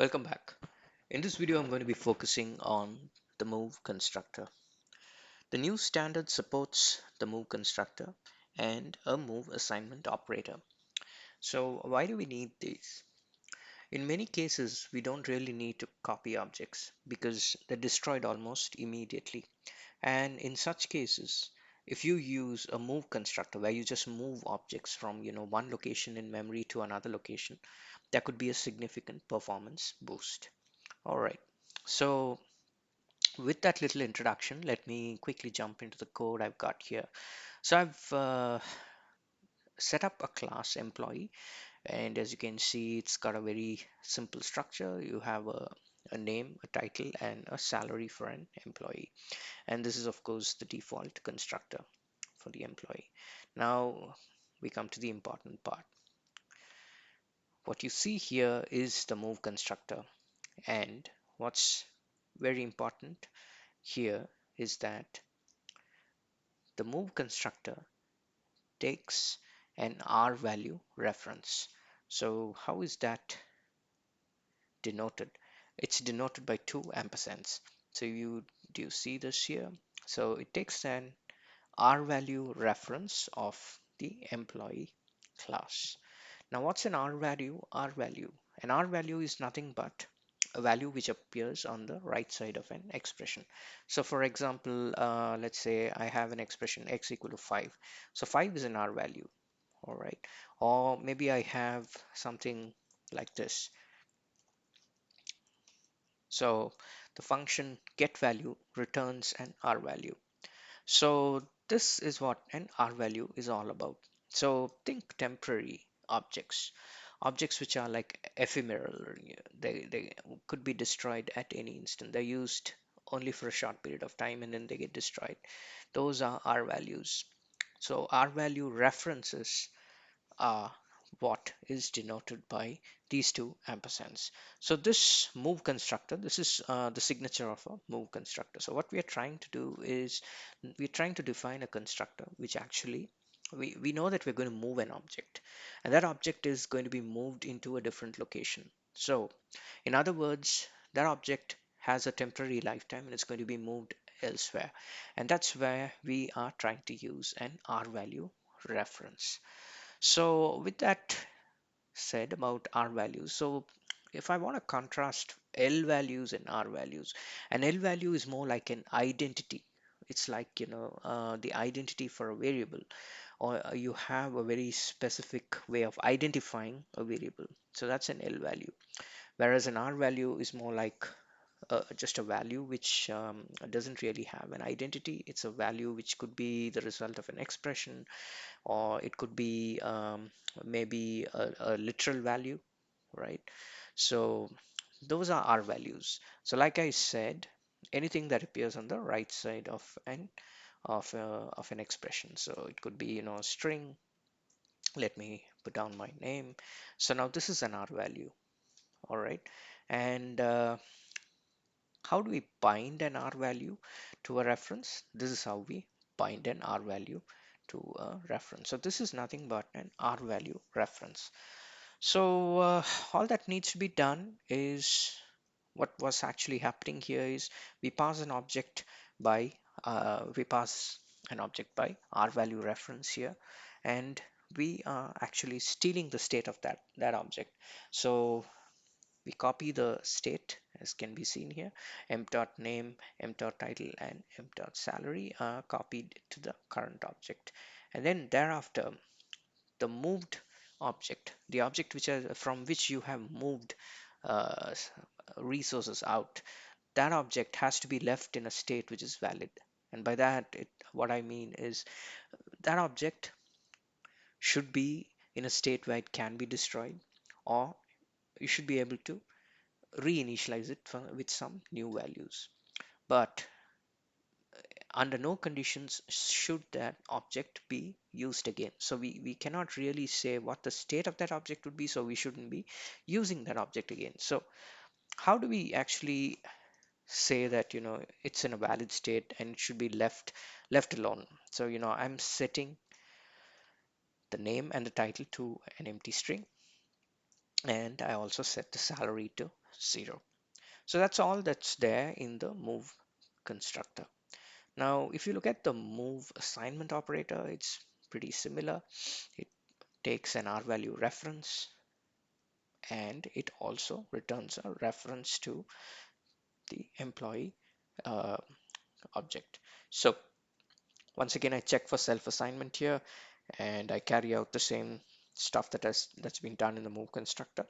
Welcome back. In this video, I'm going to be focusing on the move constructor. The new standard supports the move constructor and a move assignment operator. So why do we need these? In many cases, we don't really need to copy objects because they're destroyed almost immediately. And in such cases, if you use a move constructor where you just move objects from one location in memory to another location, that could be a significant performance boost. All right. So with that little introduction, let me quickly jump into the code I've got here. So I've set up a class employee, and as you can see, it's got a very simple structure. You have a name, a title, and a salary for an employee. And this is, of course, the default constructor for the employee. Now we come to the important part. What you see here is the move constructor, and what's very important here is that the move constructor takes an R value reference. So how is that denoted? It's denoted by two ampersands. So do you see this here? So it takes an R value reference of the employee class. Now what's an R value? R value. An R value is nothing but a value which appears on the right side of an expression. So for example, let's say I have an expression x equal to 5. So 5 is an R value, all right. Or maybe I have something like this. So the function get value returns an R value. So this is what an R value is all about. So think temporary objects, objects which are like ephemeral. They could be destroyed at any instant. They're used only for a short period of time and then they get destroyed. Those are R values. So R value references are what is denoted by these two ampersands. So this move constructor, this is the signature of a move constructor. So what we are trying to do is we're trying to define a constructor which actually we know that we're going to move an object, and that object is going to be moved into a different location. So in other words, that object has a temporary lifetime and it's going to be moved elsewhere, and that's where we are trying to use an R value reference. So with that said about R values, so if I want to contrast L values and R values, an L value is more like an identity. It's like, the identity for a variable, or you have a very specific way of identifying a variable. So that's an L value. Whereas an R value is more like just a value which doesn't really have an identity. It's a value which could be the result of an expression, or it could be maybe a literal value, right? So those are our values. So like I said, anything that appears on the right side of an expression. So it could be, a string. Let me put down my name. So now this is an R value, all right. And how do we bind an R value to a reference? This is how we bind an R value to a reference. So this is nothing but an R value reference. So all that needs to be done is what was actually happening here is we pass an object by we pass an object by R value reference here, and we are actually stealing the state of that object. So we copy the state as can be seen here. M dot name, M dot title, and M dot salary are copied to the current object, and then thereafter the moved object, the object from which you have moved uh, resources out, that object has to be left in a state which is valid. And by that, what I mean is that object should be in a state where it can be destroyed, or you should be able to reinitialize it with some new values. But under no conditions should that object be used again. So we cannot really say what the state of that object would be, so we shouldn't be using that object again. So how do we actually say that it's in a valid state and it should be left alone? So I'm setting the name and the title to an empty string, and I also set the salary to 0. So that's all that's there in the move constructor. Now, if you look at the move assignment operator, it's pretty similar. It takes an R value reference and it also returns a reference to the employee uh, object. So once again, I check for self assignment here and I carry out the same stuff that's been done in the move constructor.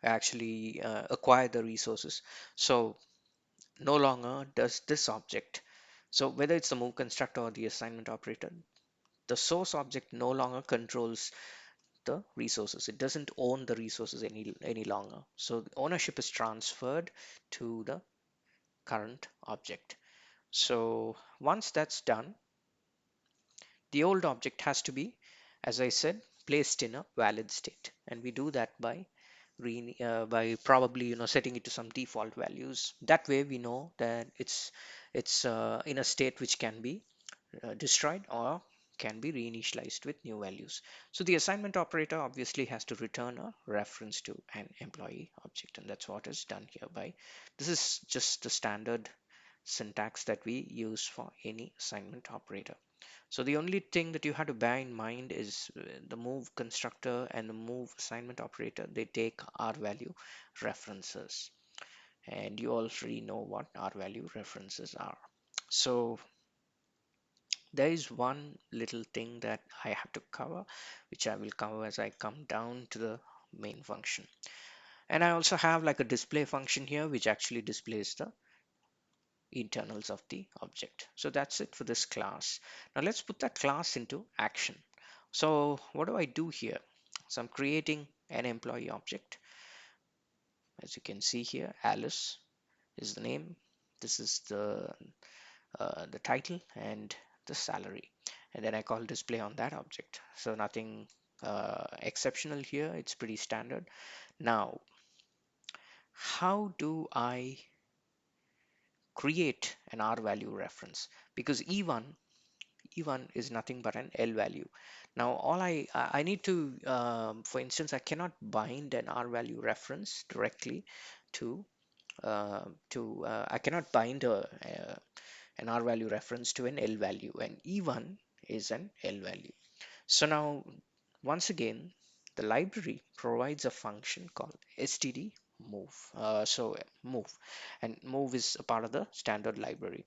I actually acquire the resources. So no longer does this object, so whether it's the move constructor or the assignment operator, the source object no longer controls the resources. It doesn't own the resources any longer. So ownership is transferred to the current object. So once that's done, the old object has to be, as I said, placed in a valid state, and we do that by by probably setting it to some default values. That way we know that it's in a state which can be destroyed or can be reinitialized with new values. So the assignment operator obviously has to return a reference to an employee object, and that's what is done here by this is just the standard syntax that we use for any assignment operator. So the only thing that you have to bear in mind is the move constructor and the move assignment operator, they take R value references. And you already know what R value references are. So there is one little thing that I have to cover, which I will cover as I come down to the main function. And I also have like a display function here, which actually displays the internals of the object. So that's it for this class. Now let's put that class into action. So what do I do here? So I'm creating an employee object. As you can see here, Alice is the name. This is the title and the salary. And then I call display on that object. So nothing exceptional here. It's pretty standard. Now, how do I create an R value reference? Because E1 is nothing but an L value. Now all I need to for instance, I cannot bind an R value reference directly to I cannot bind an R value reference to an L value, and E1 is an L value. So now once again the library provides a function called std move. Move, and move is a part of the standard library.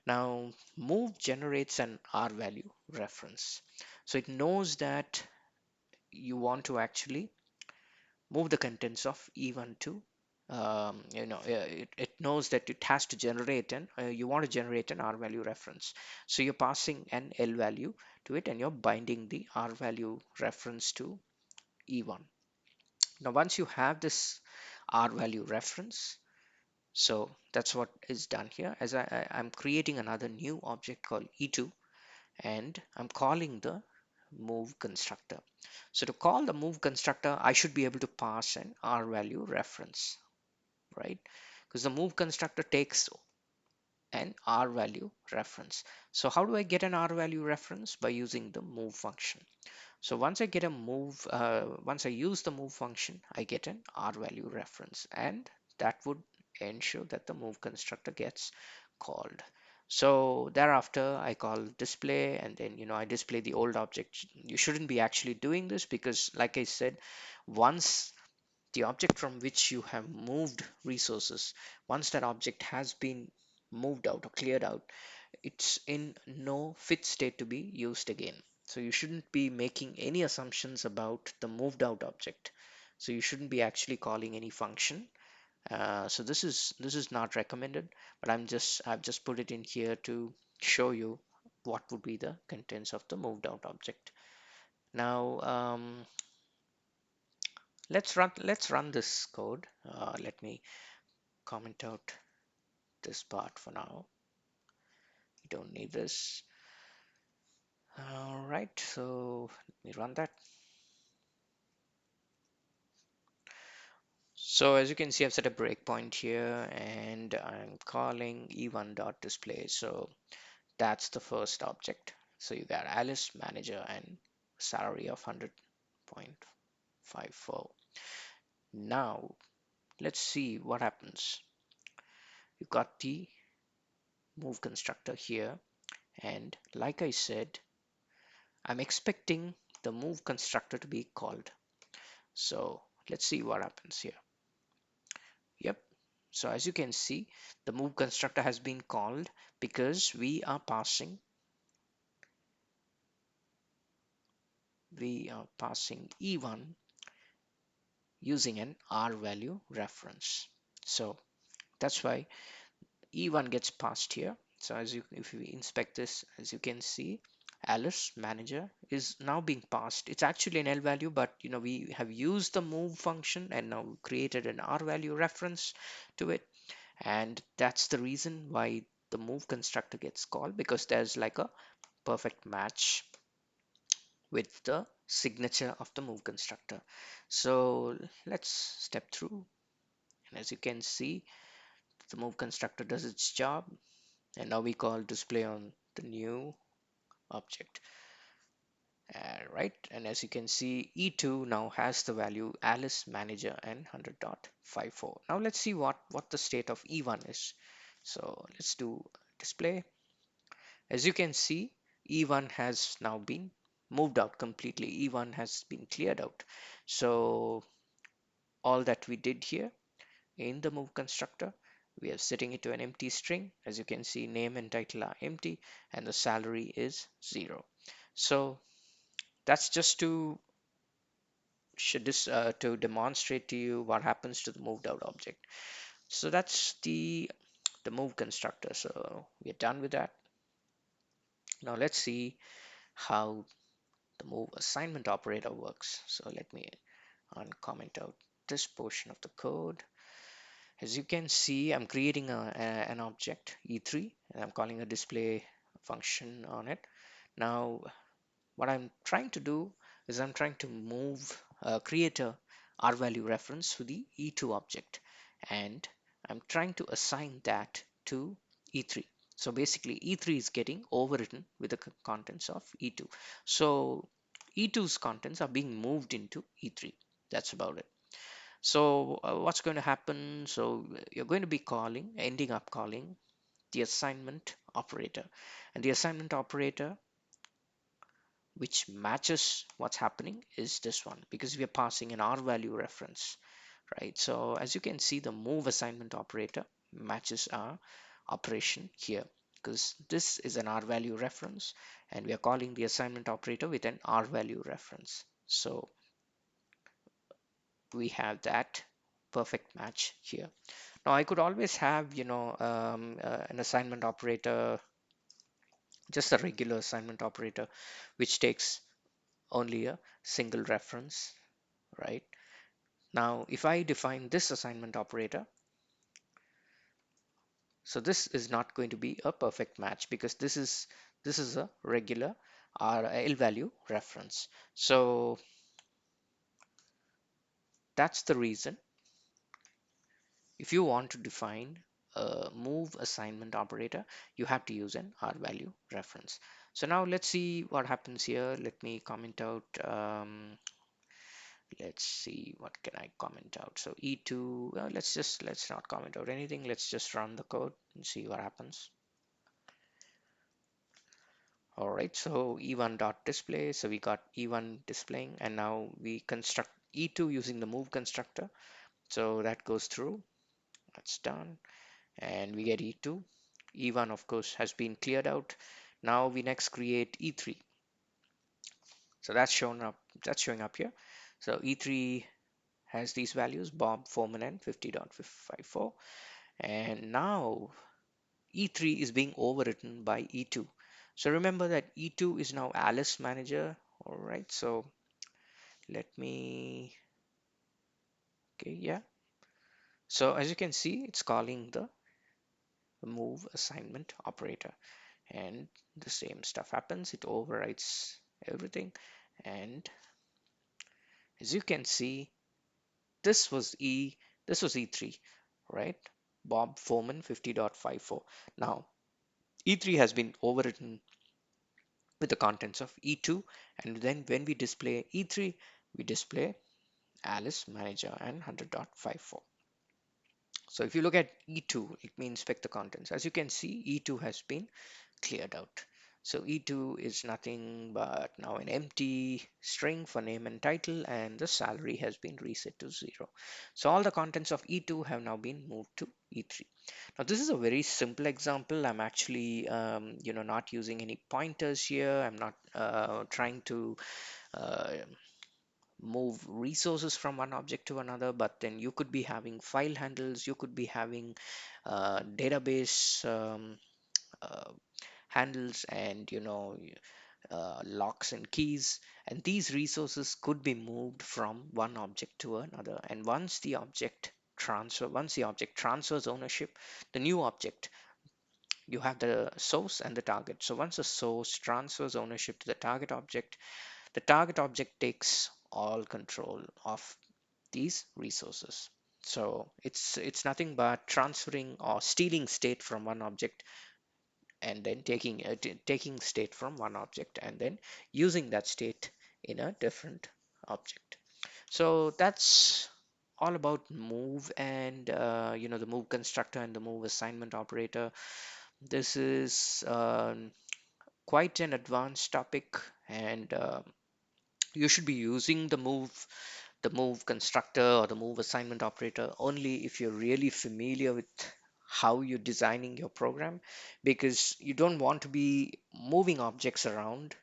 Now, move generates an R value reference. So it knows that you want to actually move the contents of E1 to, it knows that it has to generate you want to generate an R value reference. So you're passing an L value to it and you're binding the R value reference to E1. Now, once you have this R value reference, so that's what is done here. As I'm creating another new object called E2, and I'm calling the move constructor. So to call the move constructor, I should be able to pass an R value reference, right? Because the move constructor takes an R value reference. So how do I get an R value reference? By using the move function. So once I use the move function, I get an R value reference, and that would ensure that the move constructor gets called. So thereafter I call display, and then I display the old object. You shouldn't be actually doing this because, like I said, once the object from which you have moved resources, once that object has been moved out or cleared out, it's in no fit state to be used again. So you shouldn't be making any assumptions about the moved out object. So you shouldn't be actually calling any function. So this is not recommended, but I've just put it in here to show you what would be the contents of the moved out object. Now let's run this code. Let me comment out this part for now. You don't need this. All right, so let me run that. So as you can see, I've set a breakpoint here and I'm calling e1.display. So that's the first object. So you got Alice, manager, and salary of 100.54. Now let's see what happens. You got the move constructor here, and like I said, I'm expecting the move constructor to be called. So let's see what happens here. Yep. So as you can see, the move constructor has been called because we are passing E1 using an R value reference. So that's why E1 gets passed here. So if you inspect this, as you can see, Alice manager is now being passed. It's actually an L value, but we have used the move function and now created an R value reference to it. And that's the reason why the move constructor gets called, because there's like a perfect match with the signature of the move constructor. So let's step through. And as you can see, the move constructor does its job. And now we call display on the new object. Right, and as you can see, E2 now has the value Alice manager and 100.54. Now let's see what the state of E1 is. So let's do display. As you can see, E1 has now been moved out completely. E1 has been cleared out. So all that we did here in the move constructor, we are setting it to an empty string. As you can see, name and title are empty and the salary is 0. So that's just to demonstrate to you what happens to the moved out object. So that's the move constructor. So we're done with that. Now let's see how the move assignment operator works. So let me uncomment out this portion of the code. As you can see, I'm creating an object E3 and I'm calling a display function on it. Now what I'm trying to do is I'm trying to create a R value reference to the E2 object, and I'm trying to assign that to E3. So basically E3 is getting overwritten with the contents of E2. So E2's contents are being moved into E3. That's about it. So what's going to happen? So you're going to be ending up calling the assignment operator, and the assignment operator which matches what's happening is this one, because we are passing an R value reference, right? So as you can see, the move assignment operator matches our operation here, because this is an R value reference and we are calling the assignment operator with an R value reference. So we have that perfect match here. Now I could always have an assignment operator, just a regular assignment operator, which takes only a single reference, right? Now, if I define this assignment operator, so this is not going to be a perfect match, because this is a regular L value reference. So that's the reason if you want to define a move assignment operator, you have to use an R value reference. So now let's see what happens here. Let me comment out let's see, what can I comment out? So E2, let's not comment out anything. Let's just run the code and see what happens. All right, so E1 dot display. So we got E1 displaying, and now we construct E2 using the move constructor. So that goes through. That's done, and we get E2. E1 of course has been cleared out. Now we next create E3. So that's shown up. That's showing up here. So E3 has these values: Bob, Foreman, and 50.54. And now E3 is being overwritten by E2. So remember that E2 is now Alice manager. All right, so let me, okay, yeah. So as you can see, it's calling the move assignment operator, and the same stuff happens. It overwrites everything. And as you can see, this was E3, right? Bob Foreman 50.54. Now E3 has been overwritten with the contents of E2, and then when we display E3, we display Alice manager and 100.54. So if you look at E2, it means vector contents. As you can see, E2 has been cleared out. So E2 is nothing but now an empty string for name and title, and the salary has been reset to 0. So all the contents of E2 have now been moved to E3. Now this is a very simple example. I'm actually not using any pointers here. I'm not trying to uh, move resources from one object to another, but then you could be having file handles, you could be having database uh, handles, and locks and keys, and these resources could be moved from one object to another. And once the object transfers ownership, the new object, you have the source and the target. So once the source transfers ownership to the target object takes all control of these resources. So it's nothing but transferring or stealing state from one object, and then taking state from one object and then using that state in a different object. So that's all about move and the move constructor and the move assignment operator. This is quite an advanced topic, and you should be using the move constructor or the move assignment operator only if you're really familiar with how you're designing your program, because you don't want to be moving objects around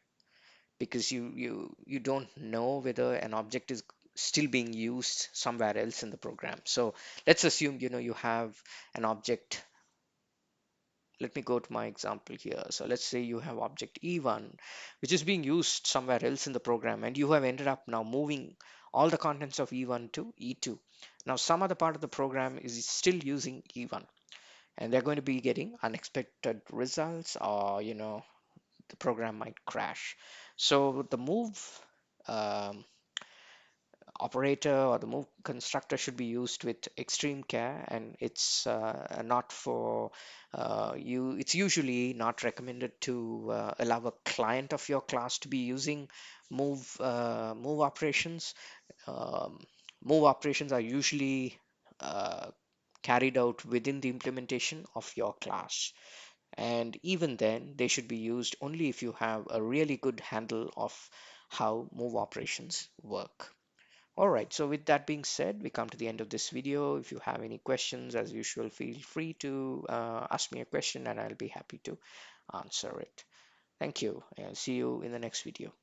because you don't know whether an object is still being used somewhere else in the program. So let's assume you have an object. Let me go to my example here. So let's say you have object E1, which is being used somewhere else in the program, and you have ended up now moving all the contents of E1 to E2. Now, some other part of the program is still using E1, and they're going to be getting unexpected results, or the program might crash. So the move um, operator or the move constructor should be used with extreme care, and it's not for it's usually not recommended to allow a client of your class to be using move operations. um, Move operations are usually uh, carried out within the implementation of your class, and even then they should be used only if you have a really good handle of how move operations work. All right, so with that being said, we come to the end of this video. If you have any questions, as usual, feel free to ask me a question and I'll be happy to answer it. Thank you, and see you in the next video.